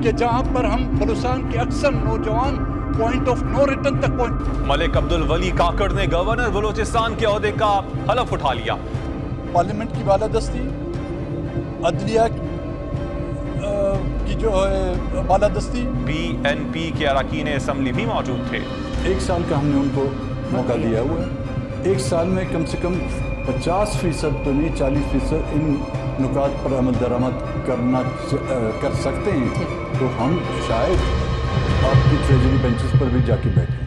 کہ جہاں پر ہم بلوچستان کے اکثر نوجوان پوائنٹ آف نو ریٹرن تک پہنچ. ملک عبدالولی کاکڑ نے گورنر بلوچستان کے عہدے کا حلف اٹھا لیا. پارلیمنٹ کی بالادستی، عدلیہ کی جو ہے بالادستی. BNP کے اراکین اسمبلی بھی موجود تھے. 1 سال کا ہم نے ان کو موقع دیا ہوا ہے. 1 سال میں کم سے کم 50% تو نہیں 40% ان نکات پر عمل درآمد کر سکتے ہیں. تو ہم شاید آپ کی ٹریجری بینچز پر بھی جا کے بیٹھیں.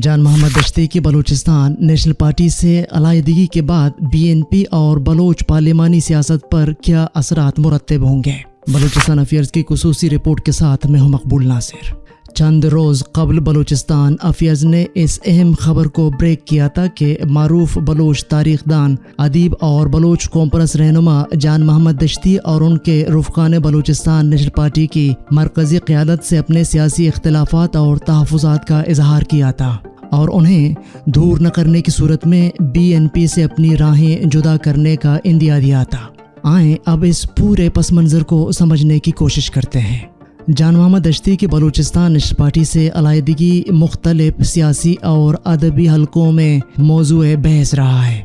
جان محمد دشتی کی بلوچستان نیشنل پارٹی سے علیحدگی کے بعد BNP اور بلوچ پارلیمانی سیاست پر کیا اثرات مرتب ہوں گے؟ بلوچستان افیئرز کی خصوصی رپورٹ کے ساتھ میں ہوں مقبول ناصر. چند روز قبل بلوچستان افیئرز نے اس اہم خبر کو بریک کیا تھا کہ معروف بلوچ تاریخ دان، ادیب اور بلوچ کانفرنس رہنما جان محمد دشتی اور ان کے رفقان بلوچستان نیشنل پارٹی کی مرکزی قیادت سے اپنے سیاسی اختلافات اور تحفظات کا اظہار کیا تھا اور انہیں دور نہ کرنے کی صورت میں BNP سے اپنی راہیں جدا کرنے کا اندیا دیا تھا. آئیں اب اس پورے پس منظر کو سمجھنے کی کوشش کرتے ہیں. جان محمد دشتی کی بلوچستان نیشنل پارٹی سے علیحدگی مختلف سیاسی اور ادبی حلقوں میں موضوع بحث رہا ہے.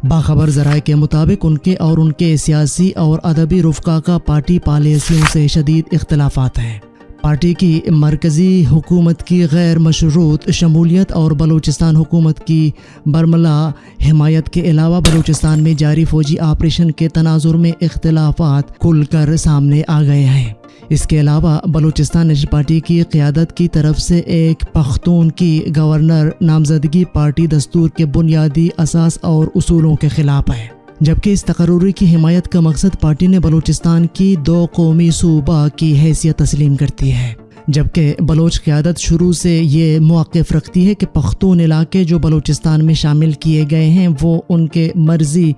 باخبر ذرائع کے مطابق ان کے اور ان کے سیاسی اور ادبی رفقا کا پارٹی پالیسیوں سے شدید اختلافات ہیں. پارٹی کی مرکزی حکومت کی غیر مشروط شمولیت اور بلوچستان حکومت کی برملا حمایت کے علاوہ بلوچستان میں جاری فوجی آپریشن کے تناظر میں اختلافات کھل کر سامنے آ گئے ہیں. اس کے علاوہ بلوچستان نیشنل پارٹی کی قیادت کی طرف سے ایک پختون کی گورنر نامزدگی پارٹی دستور کے بنیادی اساس اور اصولوں کے خلاف ہے، جبکہ اس تقرری کی حمایت کا مقصد پارٹی نے بلوچستان کی 2 قومی صوبہ کی حیثیت تسلیم کرتی ہے. جبکہ بلوچ قیادت شروع سے یہ موقف رکھتی ہے کہ پختون علاقے جو بلوچستان میں شامل کیے گئے ہیں وہ ان کے مرضی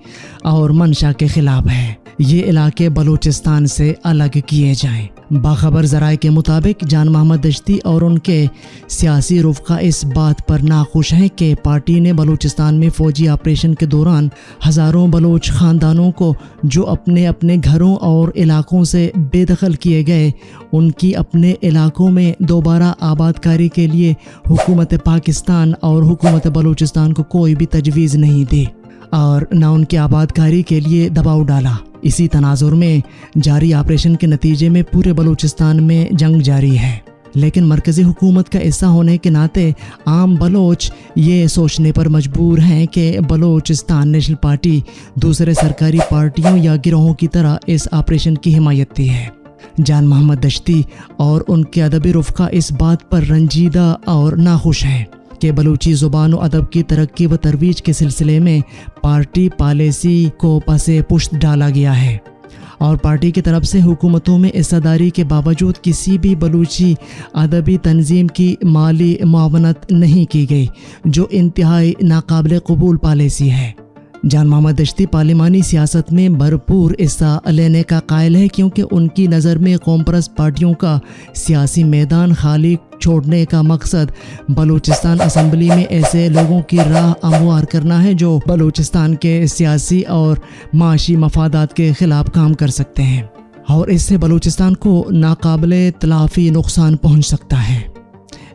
اور منشا کے خلاف ہے. یہ علاقے بلوچستان سے الگ کیے جائیں. باخبر ذرائع کے مطابق جان محمد دشتی اور ان کے سیاسی رفقا اس بات پر ناخوش ہیں کہ پارٹی نے بلوچستان میں فوجی آپریشن کے دوران ہزاروں بلوچ خاندانوں کو جو اپنے اپنے گھروں اور علاقوں سے بے دخل کیے گئے ان کی اپنے علاقوں میں دوبارہ آباد کاری کے لیے حکومت پاکستان اور حکومت بلوچستان کو کوئی بھی تجویز نہیں دی اور نہ ان کی آباد کاری کے لیے دباؤ ڈالا. اسی تناظر میں جاری آپریشن کے نتیجے میں پورے بلوچستان میں جنگ جاری ہے، لیکن مرکزی حکومت کا حصہ ہونے کے ناطے عام بلوچ یہ سوچنے پر مجبور ہیں کہ بلوچستان نیشنل پارٹی دوسرے سرکاری پارٹیوں یا گروہوں کی طرح اس آپریشن کی حمایت دی ہے. جان محمد دشتی اور ان کے ادبی رفقا اس بات پر رنجیدہ اور ناخوش ہیں کہ بلوچی زبان و ادب کی ترقی و ترویج کے سلسلے میں پارٹی پالیسی کو پس پشت ڈالا گیا ہے اور پارٹی کی طرف سے حکومتوں میں حصہ کے باوجود کسی بھی بلوچی ادبی تنظیم کی مالی معاونت نہیں کی گئی، جو انتہائی ناقابل قبول پالیسی ہے. جان محمد دشتی پارلیمانی سیاست میں بھرپور حصہ لینے کا قائل ہے کیونکہ ان کی نظر میں قوم پرست پارٹیوں کا سیاسی میدان خالی چھوڑنے کا مقصد بلوچستان اسمبلی میں ایسے لوگوں کی راہ ہموار کرنا ہے جو بلوچستان کے سیاسی اور معاشی مفادات کے خلاف کام کر سکتے ہیں اور اس سے بلوچستان کو ناقابل تلافی نقصان پہنچ سکتا ہے.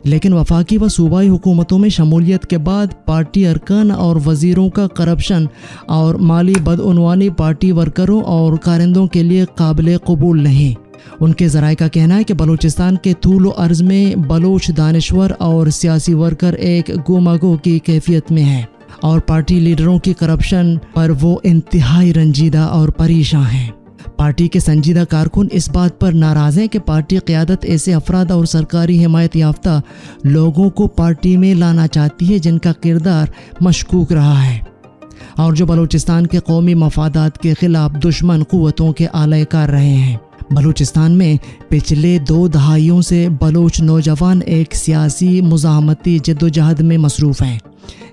لیکن وفاقی و صوبائی حکومتوں میں شمولیت کے بعد پارٹی ارکان اور وزیروں کا کرپشن اور مالی بدعنوانی پارٹی ورکروں اور کارندوں کے لیے قابل قبول نہیں. ان کے ذرائع کا کہنا ہے کہ بلوچستان کے طول و عرض میں بلوچ دانشور اور سیاسی ورکر ایک گوماگو کی کیفیت میں ہیں اور پارٹی لیڈروں کی کرپشن پر وہ انتہائی رنجیدہ اور پریشان ہیں. پارٹی کے سنجیدہ کارکن اس بات پر ناراض ہیں کہ پارٹی قیادت ایسے افراد اور سرکاری حمایت یافتہ لوگوں کو پارٹی میں لانا چاہتی ہے جن کا کردار مشکوک رہا ہے اور جو بلوچستان کے قومی مفادات کے خلاف دشمن قوتوں کے اعلی کار رہے ہیں. بلوچستان میں پچھلے 2 دہائیوں سے بلوچ نوجوان ایک سیاسی مزاحمتی جدوجہد میں مصروف ہیں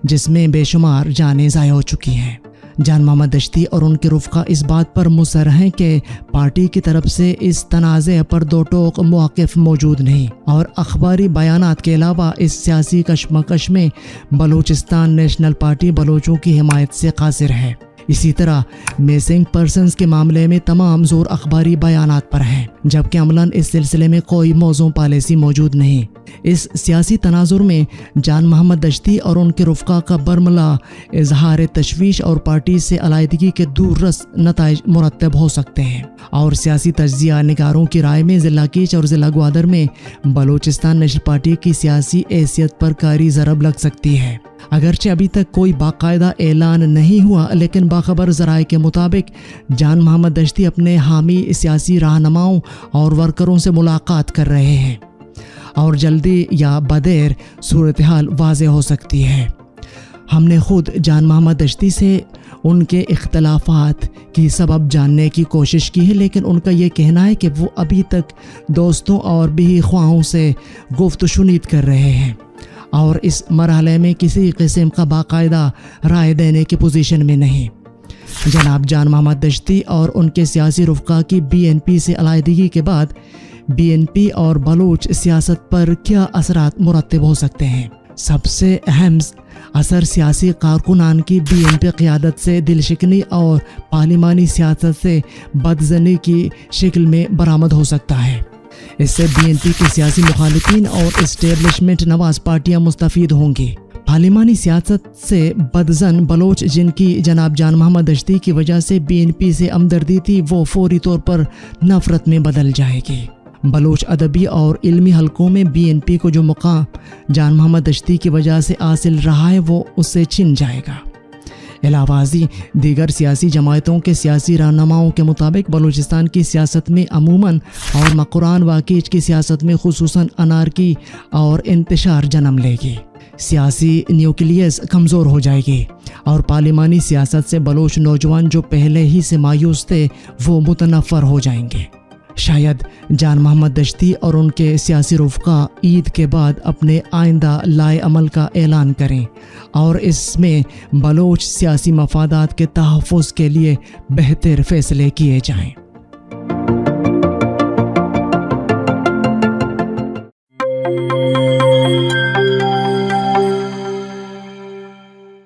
جس میں بے شمار جانیں ضائع ہو چکی ہیں. جان محمد دشتی اور ان کے رفقا اس بات پر مصر ہیں کہ پارٹی کی طرف سے اس تنازع پر 2 ٹوک مواقف موجود نہیں اور اخباری بیانات کے علاوہ اس سیاسی کشمکش میں بلوچستان نیشنل پارٹی بلوچوں کی حمایت سے قاصر ہے. اسی طرح میسنگ پرسنز کے معاملے میں تمام زور اخباری بیانات پر ہیں، جبکہ عملاً اس سلسلے میں کوئی موزوں پالیسی موجود نہیں۔ اس سیاسی تناظر میں جان محمد دشتی اور ان کے رفقا کا برملا اظہار تشویش اور پارٹی سے علیحدگی کے دور رس نتائج مرتب ہو سکتے ہیں، اور سیاسی تجزیہ نگاروں کی رائے میں ضلع کیچ اور ضلع گوادر میں بلوچستان نیشنل پارٹی کی سیاسی حیثیت پر کاری ضرب لگ سکتی ہے۔ اگرچہ ابھی تک کوئی باقاعدہ اعلان نہیں ہوا، لیکن باخبر ذرائع کے مطابق جان محمد دشتی اپنے حامی سیاسی رہنماؤں اور ورکروں سے ملاقات کر رہے ہیں، اور جلدی یا بدیر صورتحال واضح ہو سکتی ہے۔ ہم نے خود جان محمد دشتی سے ان کے اختلافات کی سبب جاننے کی کوشش کی ہے، لیکن ان کا یہ کہنا ہے کہ وہ ابھی تک دوستوں اور بھی خواہوں سے گفت و شنید کر رہے ہیں، اور اس مرحلے میں کسی قسم کا باقاعدہ رائے دینے کی پوزیشن میں نہیں۔ جناب جان محمد دشتی اور ان کے سیاسی رفقا کی بی این پی سے علیحدگی کے بعد بی این پی اور بلوچ سیاست پر کیا اثرات مرتب ہو سکتے ہیں؟ سب سے اہم اثر سیاسی کارکنان کی بی این پی قیادت سے دل شکنی اور پارلیمانی سیاست سے بدظنی کی شکل میں برآمد ہو سکتا ہے۔ اس سے بی این پی کے سیاسی مخالفین اور اسٹیبلشمنٹ نواز پارٹیاں مستفید ہوں گی۔ پارلیمانی سیاست سے بدظن بلوچ جن کی جناب جان محمد دشتی کی وجہ سے بی این پی سے ہمدردی تھی، وہ فوری طور پر نفرت میں بدل جائے گی۔ بلوچ ادبی اور علمی حلقوں میں بی این پی کو جو مقام جان محمد دشتی کی وجہ سے حاصل رہا ہے، وہ اس سے چھن جائے گا۔ علاوہ ازیں دیگر سیاسی جماعتوں کے سیاسی رہنماؤں کے مطابق بلوچستان کی سیاست میں عموماً اور مقران واقعیت کی سیاست میں خصوصاً انارکی اور انتشار جنم لے گی۔ سیاسی نیوکلیس کمزور ہو جائے گی، اور پارلیمانی سیاست سے بلوچ نوجوان جو پہلے ہی سے مایوس تھے وہ متنفر ہو جائیں گے۔ شاید جان محمد دشتی اور ان کے سیاسی رفقا عید کے بعد اپنے آئندہ لائے عمل کا اعلان کریں، اور اس میں بلوچ سیاسی مفادات کے تحفظ کے لیے بہتر فیصلے کیے جائیں۔